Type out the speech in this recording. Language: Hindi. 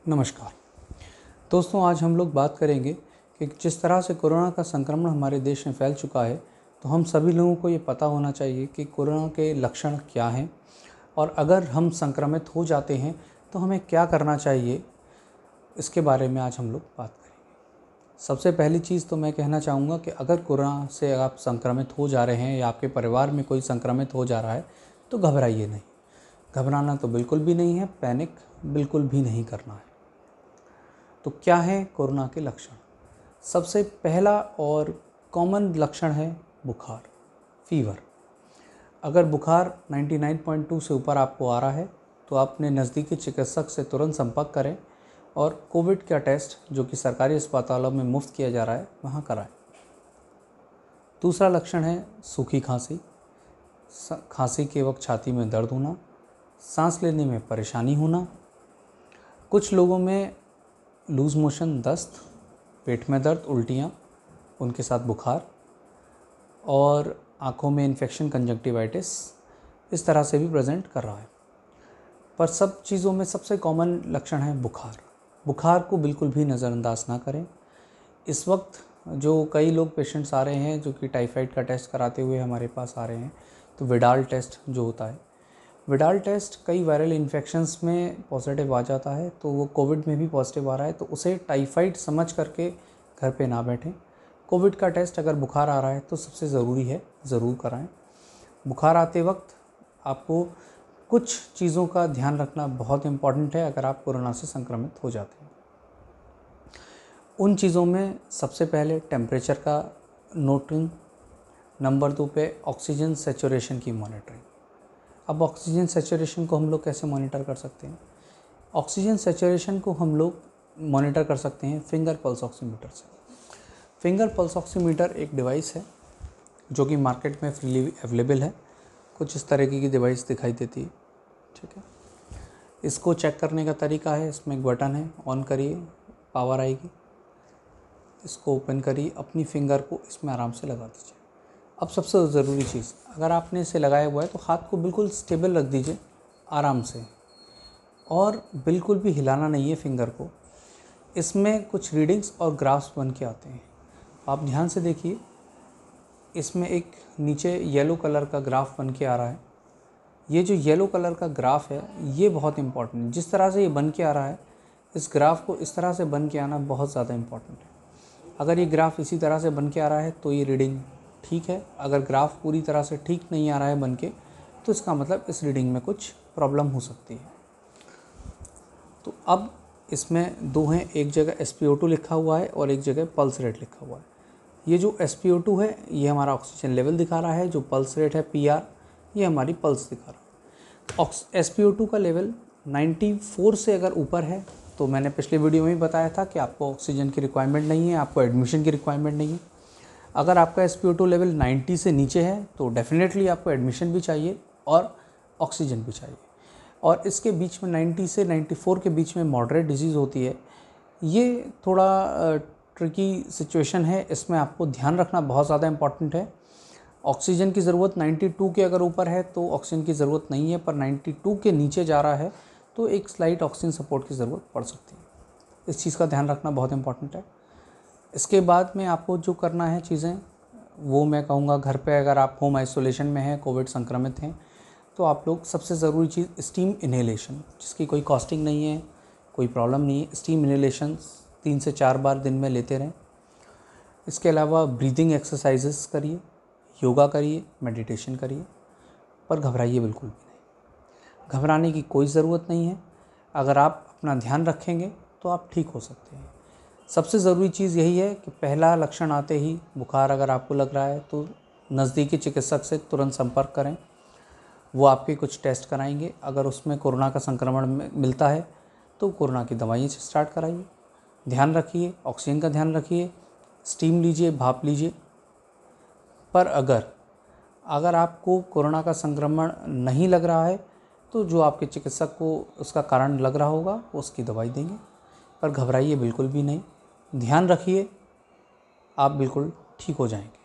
नमस्कार दोस्तों, आज हम लोग बात करेंगे कि जिस तरह से कोरोना का संक्रमण हमारे देश में फैल चुका है, तो हम सभी लोगों को ये पता होना चाहिए कि कोरोना के लक्षण क्या हैं और अगर हम संक्रमित हो जाते हैं तो हमें क्या करना चाहिए, इसके बारे में आज हम लोग बात करेंगे। सबसे पहली चीज़ तो मैं कहना चाहूँगा कि अगर कोरोना से आप संक्रमित हो जा रहे हैं या आपके परिवार में कोई संक्रमित हो जा रहा है तो घबराइए नहीं। घबराना तो बिल्कुल भी नहीं है, पैनिक बिल्कुल भी नहीं करना है। तो क्या है कोरोना के लक्षण? सबसे पहला और कॉमन लक्षण है बुखार, फीवर। अगर बुखार 99.2 से ऊपर आपको आ रहा है तो आप अपने नज़दीकी चिकित्सक से तुरंत संपर्क करें और कोविड का टेस्ट जो कि सरकारी अस्पतालों में मुफ्त किया जा रहा है वहाँ कराएं। दूसरा लक्षण है सूखी खांसी। खांसी के वक्त छाती में दर्द होना, सांस लेने में परेशानी होना, कुछ लोगों में लूज़ मोशन, दस्त, पेट में दर्द, उल्टियाँ, उनके साथ बुखार और आँखों में इन्फेक्शन, कंजक्टिवाइटिस इस तरह से भी प्रेजेंट कर रहा है। पर सब चीज़ों में सबसे कॉमन लक्षण है बुखार। बुखार को बिल्कुल भी नज़रअंदाज ना करें। इस वक्त जो कई लोग पेशेंट्स आ रहे हैं जो कि टाइफाइड का टेस्ट कराते हुए हमारे पास आ रहे हैं, तो विडाल टेस्ट जो होता है, विडाल टेस्ट कई वायरल इन्फेक्शंस में पॉजिटिव आ जाता है, तो वो कोविड में भी पॉजिटिव आ रहा है, तो उसे टाइफाइड समझ करके घर पे ना बैठें। कोविड का टेस्ट अगर बुखार आ रहा है तो सबसे ज़रूरी है, ज़रूर कराएं। बुखार आते वक्त आपको कुछ चीज़ों का ध्यान रखना बहुत इम्पॉर्टेंट है अगर आप कोरोना से संक्रमित हो जाते हैं। उन चीज़ों में सबसे पहले टेम्परेचर का नोटिंग, नंबर 2 पे ऑक्सीजन सेचुरेशन की मॉनिटरिंग। अब ऑक्सीजन सेचुरेशन को हम लोग कैसे मॉनिटर कर सकते हैं? ऑक्सीजन सेचुरेशन को हम लोग मॉनिटर कर सकते हैं फिंगर पल्स ऑक्सीमीटर से। फिंगर पल्स ऑक्सीमीटर एक डिवाइस है जो कि मार्केट में फ्रीली अवेलेबल है। कुछ इस तरीके की डिवाइस दिखाई देती है, ठीक है। इसको चेक करने का तरीका है, इसमें एक बटन है, ऑन करिए, पावर आएगी, इसको ओपन करिए, अपनी फिंगर को इसमें आराम से लगा दीजिए। अब सबसे ज़रूरी चीज़, अगर आपने इसे लगाया हुआ है तो हाथ को बिल्कुल स्टेबल रख दीजिए आराम से, और बिल्कुल भी हिलाना नहीं है फिंगर को। इसमें कुछ रीडिंग्स और ग्राफ्स बन के आते हैं, आप ध्यान से देखिए। इसमें एक नीचे येलो कलर का ग्राफ बन के आ रहा है। ये जो येलो कलर का ग्राफ है ये बहुत इंपॉर्टेंट है। जिस तरह से ये बन के आ रहा है, इस ग्राफ को इस तरह से बन के आना बहुत ज़्यादा इम्पॉर्टेंट है। अगर ये ग्राफ इसी तरह से बन के आ रहा है तो ये रीडिंग ठीक है। अगर ग्राफ पूरी तरह से ठीक नहीं आ रहा है बन के, तो इसका मतलब इस रीडिंग में कुछ प्रॉब्लम हो सकती है। तो अब इसमें दो हैं, एक जगह SpO2 लिखा हुआ है और एक जगह पल्स रेट लिखा हुआ है। ये जो SpO2 है ये हमारा ऑक्सीजन लेवल दिखा रहा है, जो पल्स रेट है PR, ये हमारी पल्स दिखा रहा है। SpO2 का लेवल 94 से अगर ऊपर है तो मैंने पिछले वीडियो में भी बताया था कि आपको ऑक्सीजन की रिक्वायरमेंट नहीं है, आपको एडमिशन की रिक्वायरमेंट नहीं है। अगर आपका SpO2 लेवल 90 से नीचे है तो डेफिनेटली आपको एडमिशन भी चाहिए और ऑक्सीजन भी चाहिए। और इसके बीच में 90 से 94 के बीच में मॉडरेट डिजीज़ होती है। ये थोड़ा ट्रिकी सिचुएशन है, इसमें आपको ध्यान रखना बहुत ज़्यादा इम्पॉर्टेंट है। ऑक्सीजन की ज़रूरत 92 के अगर ऊपर है तो ऑक्सीजन की ज़रूरत नहीं है, पर 92 के नीचे जा रहा है तो एक स्लाइट ऑक्सीजन सपोर्ट की ज़रूरत पड़ सकती है। इस चीज़ का ध्यान रखना बहुत इम्पॉर्टेंट है। इसके बाद में आपको जो करना है चीज़ें, वो मैं कहूँगा घर पे अगर आप होम आइसोलेशन में हैं, कोविड संक्रमित हैं, तो आप लोग सबसे ज़रूरी चीज़ स्टीम इन्हेलेशन, जिसकी कोई कॉस्टिंग नहीं है, कोई प्रॉब्लम नहीं है। स्टीम इन्हेलेशन 3 से 4 बार दिन में लेते रहें। इसके अलावा ब्रीदिंग एक्सरसाइजेस करिए, योगा करिए, मेडिटेशन करिए, पर घबराइए बिल्कुल भी नहीं। घबराने की कोई ज़रूरत नहीं है। अगर आप अपना ध्यान रखेंगे तो आप ठीक हो सकते हैं। सबसे ज़रूरी चीज़ यही है कि पहला लक्षण आते ही बुखार अगर आपको लग रहा है तो नज़दीकी चिकित्सक से तुरंत संपर्क करें। वो आपके कुछ टेस्ट कराएंगे, अगर उसमें कोरोना का संक्रमण मिलता है तो कोरोना की दवाइयाँ से स्टार्ट कराइए। ध्यान रखिए, ऑक्सीजन का ध्यान रखिए, स्टीम लीजिए, भाप लीजिए। पर अगर आपको कोरोना का संक्रमण नहीं लग रहा है तो जो आपके चिकित्सक को उसका कारण लग रहा होगा वो उसकी दवाई देंगे। पर घबराइए बिल्कुल भी नहीं, ध्यान रखिए, आप बिल्कुल ठीक हो जाएंगे।